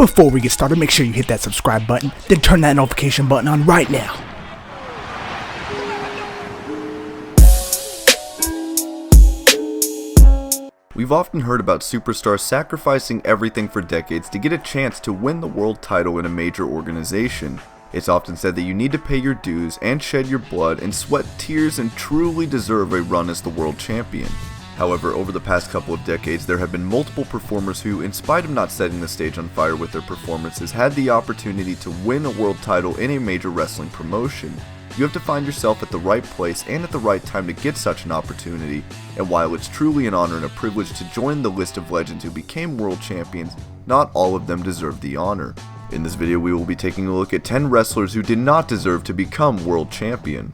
Before we get started, make sure you hit that subscribe button, then turn that notification button on right now. We've often heard about superstars sacrificing everything for decades to get a chance to win the world title in a major organization. It's often said that you need to pay your dues and shed your blood and sweat tears and truly deserve a run as the world champion. However, over the past couple of decades, there have been multiple performers who, in spite of not setting the stage on fire with their performances, had the opportunity to win a world title in a major wrestling promotion. You have to find yourself at the right place and at the right time to get such an opportunity, and while it's truly an honor and a privilege to join the list of legends who became world champions, not all of them deserve the honor. In this video, we will be taking a look at 10 wrestlers who did not deserve to become world champion.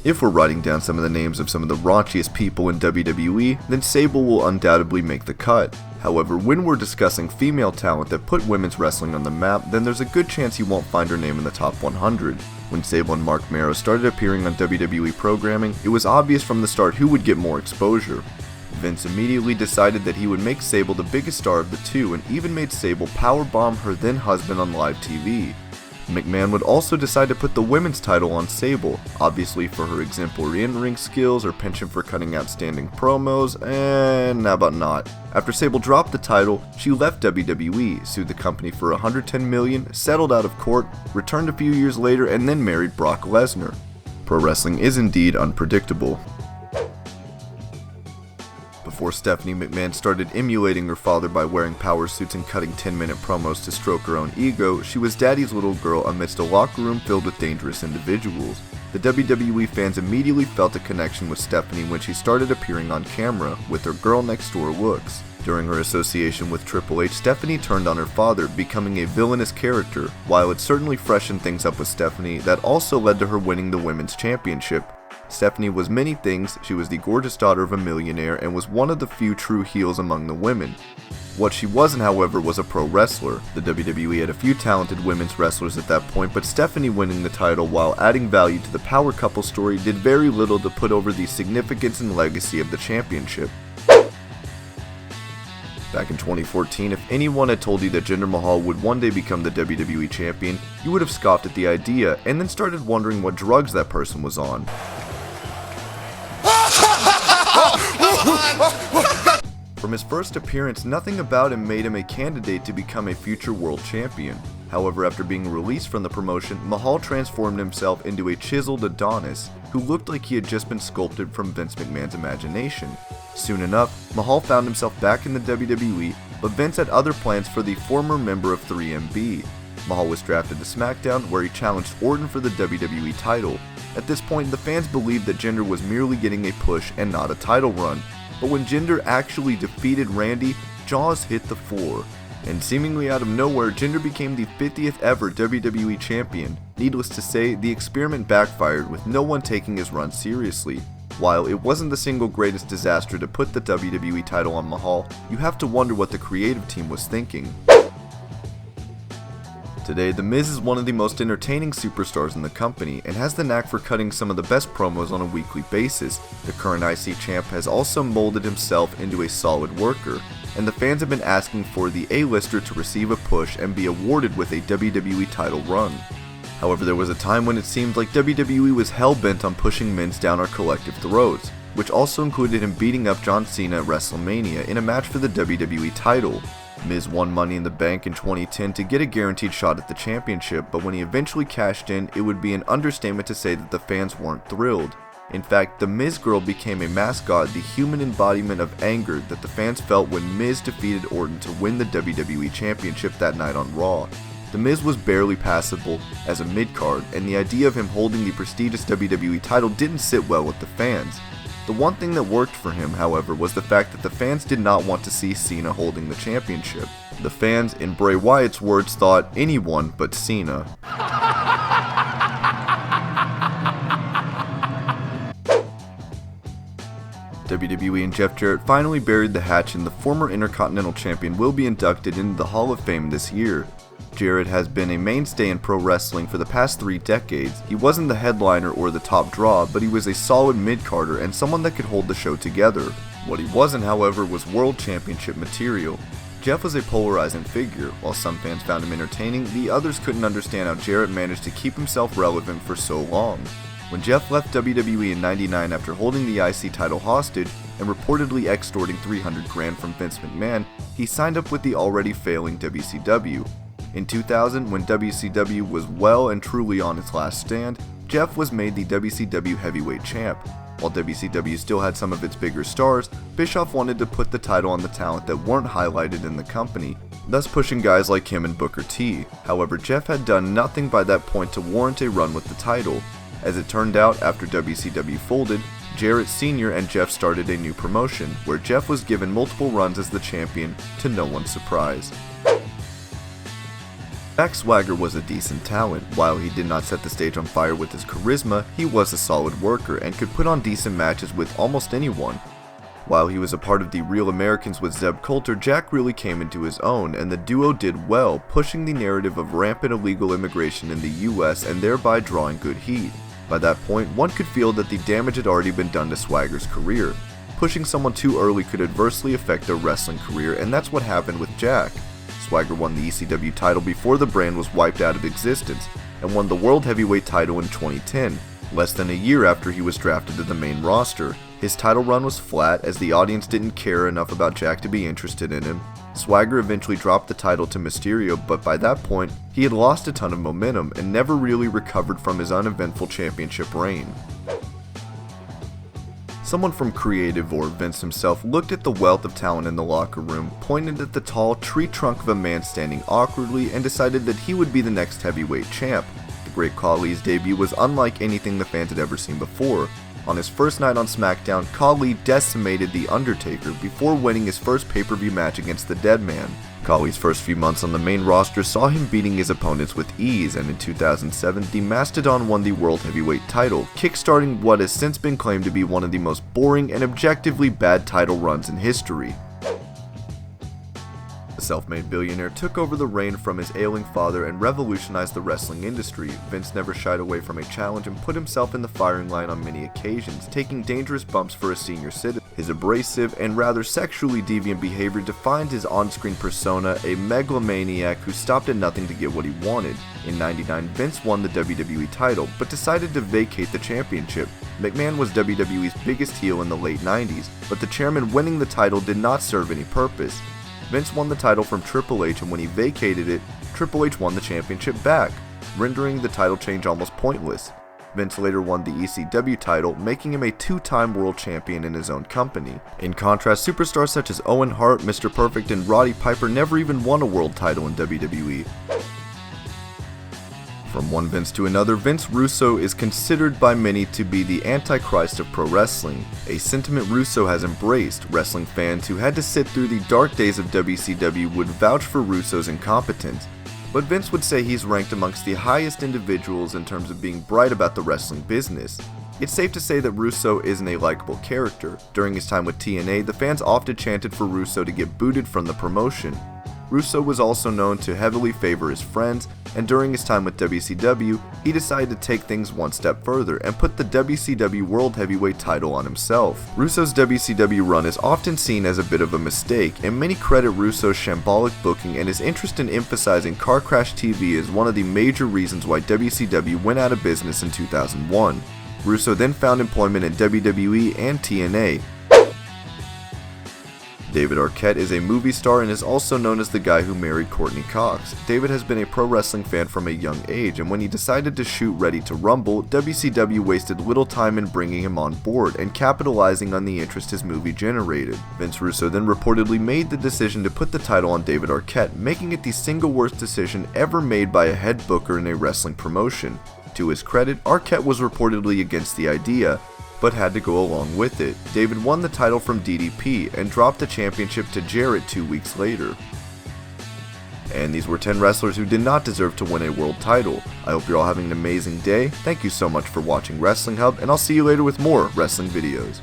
If we're writing down some of the names of some of the raunchiest people in WWE, then Sable will undoubtedly make the cut. However, when we're discussing female talent that put women's wrestling on the map, then there's a good chance you won't find her name in the top 100. When Sable and Mark Marrow started appearing on WWE programming, it was obvious from the start who would get more exposure. Vince immediately decided that he would make Sable the biggest star of the two and even made Sable powerbomb her then husband on live TV. McMahon would also decide to put the women's title on Sable, obviously for her exemplary in-ring skills, her penchant for cutting outstanding promos, and how about not. After Sable dropped the title, she left WWE, sued the company for $110 million, settled out of court, returned a few years later, and then married Brock Lesnar. Pro wrestling is indeed unpredictable. Before Stephanie McMahon started emulating her father by wearing power suits and cutting 10-minute promos to stroke her own ego, she was daddy's little girl amidst a locker room filled with dangerous individuals. The WWE fans immediately felt a connection with Stephanie when she started appearing on camera with her girl next door looks. During her association with Triple H, Stephanie turned on her father, becoming a villainous character. While it certainly freshened things up with Stephanie, that also led to her winning the Women's Championship. Stephanie was many things. She was the gorgeous daughter of a millionaire and was one of the few true heels among the women. What she wasn't, however, was a pro wrestler. The WWE had a few talented women's wrestlers at that point, but Stephanie winning the title while adding value to the power couple story did very little to put over the significance and legacy of the championship. Back in 2014, if anyone had told you that Jinder Mahal would one day become the WWE champion, you would have scoffed at the idea and then started wondering what drugs that person was on. From his first appearance, nothing about him made him a candidate to become a future world champion. However, after being released from the promotion, Mahal transformed himself into a chiseled Adonis, who looked like he had just been sculpted from Vince McMahon's imagination. Soon enough, Mahal found himself back in the WWE, but Vince had other plans for the former member of 3MB. Mahal was drafted to SmackDown, where he challenged Orton for the WWE title. At this point, the fans believed that Jinder was merely getting a push and not a title run. But when Jinder actually defeated Randy, jaws hit the floor. And seemingly out of nowhere, Jinder became the 50th ever WWE champion. Needless to say, the experiment backfired, with no one taking his run seriously. While it wasn't the single greatest disaster to put the WWE title on Mahal, you have to wonder what the creative team was thinking. Today, The Miz is one of the most entertaining superstars in the company and has the knack for cutting some of the best promos on a weekly basis. The current IC champ has also molded himself into a solid worker, and the fans have been asking for the A-lister to receive a push and be awarded with a WWE title run. However, there was a time when it seemed like WWE was hell-bent on pushing Miz down our collective throats, which also included him beating up John Cena at WrestleMania in a match for the WWE title. Miz won Money in the Bank in 2010 to get a guaranteed shot at the championship, but when he eventually cashed in, it would be an understatement to say that the fans weren't thrilled. In fact, the Miz girl became a mascot, the human embodiment of anger that the fans felt when Miz defeated Orton to win the WWE Championship that night on Raw. The Miz was barely passable as a mid-card, and the idea of him holding the prestigious WWE title didn't sit well with the fans. The one thing that worked for him, however, was the fact that the fans did not want to see Cena holding the championship. The fans, in Bray Wyatt's words, thought anyone but Cena. WWE and Jeff Jarrett finally buried the hatch, and the former Intercontinental Champion will be inducted into the Hall of Fame this year. Jarrett has been a mainstay in pro wrestling for the past 3 decades. He wasn't the headliner or the top draw, but he was a solid mid-carder and someone that could hold the show together. What he wasn't, however, was world championship material. Jeff was a polarizing figure. While some fans found him entertaining, the others couldn't understand how Jarrett managed to keep himself relevant for so long. When Jeff left WWE in '99 after holding the IC title hostage and reportedly extorting $300,000 from Vince McMahon, he signed up with the already failing WCW. In 2000, when WCW was well and truly on its last stand, Jeff was made the WCW Heavyweight Champ. While WCW still had some of its bigger stars, Bischoff wanted to put the title on the talent that weren't highlighted in the company, thus pushing guys like him and Booker T. However, Jeff had done nothing by that point to warrant a run with the title. As it turned out, after WCW folded, Jarrett Sr. and Jeff started a new promotion, where Jeff was given multiple runs as the champion, to no one's surprise. Jack Swagger was a decent talent. While he did not set the stage on fire with his charisma, he was a solid worker and could put on decent matches with almost anyone. While he was a part of the Real Americans with Zeb Coulter, Jack really came into his own, and the duo did well, pushing the narrative of rampant illegal immigration in the US and thereby drawing good heat. By that point, one could feel that the damage had already been done to Swagger's career. Pushing someone too early could adversely affect their wrestling career, and that's what happened with Jack. Swagger won the ECW title before the brand was wiped out of existence, and won the World Heavyweight title in 2010, less than a year after he was drafted to the main roster. His title run was flat, as the audience didn't care enough about Jack to be interested in him. Swagger eventually dropped the title to Mysterio, but by that point, he had lost a ton of momentum and never really recovered from his uneventful championship reign. Someone from creative or Vince himself looked at the wealth of talent in the locker room, pointed at the tall tree trunk of a man standing awkwardly, and decided that he would be the next heavyweight champ. The Great Khali's debut was unlike anything the fans had ever seen before. On his first night on SmackDown, Khali decimated The Undertaker before winning his first pay-per-view match against the Dead Man. Khali's first few months on the main roster saw him beating his opponents with ease, and in 2007, the Mastodon won the World Heavyweight title, kickstarting what has since been claimed to be one of the most boring and objectively bad title runs in history. The self-made billionaire took over the reign from his ailing father and revolutionized the wrestling industry. Vince never shied away from a challenge and put himself in the firing line on many occasions, taking dangerous bumps for a senior citizen. His abrasive and rather sexually deviant behavior defined his on-screen persona, a megalomaniac who stopped at nothing to get what he wanted. In '99, Vince won the WWE title, but decided to vacate the championship. McMahon was WWE's biggest heel in the late '90s, but the chairman winning the title did not serve any purpose. Vince won the title from Triple H, and when he vacated it, Triple H won the championship back, rendering the title change almost pointless. Vince later won the ECW title, making him a two-time world champion in his own company. In contrast, superstars such as Owen Hart, Mr. Perfect, and Roddy Piper never even won a world title in WWE. From one Vince to another, Vince Russo is considered by many to be the Antichrist of pro wrestling, a sentiment Russo has embraced. Wrestling fans who had to sit through the dark days of WCW would vouch for Russo's incompetence, but Vince would say he's ranked amongst the highest individuals in terms of being bright about the wrestling business. It's safe to say that Russo isn't a likable character. During his time with TNA, the fans often chanted for Russo to get booted from the promotion. Russo was also known to heavily favor his friends, and during his time with WCW, he decided to take things one step further and put the WCW World Heavyweight title on himself. Russo's WCW run is often seen as a bit of a mistake, and many credit Russo's shambolic booking and his interest in emphasizing car crash TV as one of the major reasons why WCW went out of business in 2001. Russo then found employment in WWE and TNA. David Arquette is a movie star and is also known as the guy who married Courtney Cox. David has been a pro wrestling fan from a young age, and when he decided to shoot Ready to Rumble, WCW wasted little time in bringing him on board and capitalizing on the interest his movie generated. Vince Russo then reportedly made the decision to put the title on David Arquette, making it the single worst decision ever made by a head booker in a wrestling promotion. To his credit, Arquette was reportedly against the idea, but had to go along with it. David won the title from DDP and dropped the championship to Jarrett 2 weeks later. And these were 10 wrestlers who did not deserve to win a world title. I hope you're all having an amazing day. Thank you so much for watching Wrestling Hub, and I'll see you later with more wrestling videos.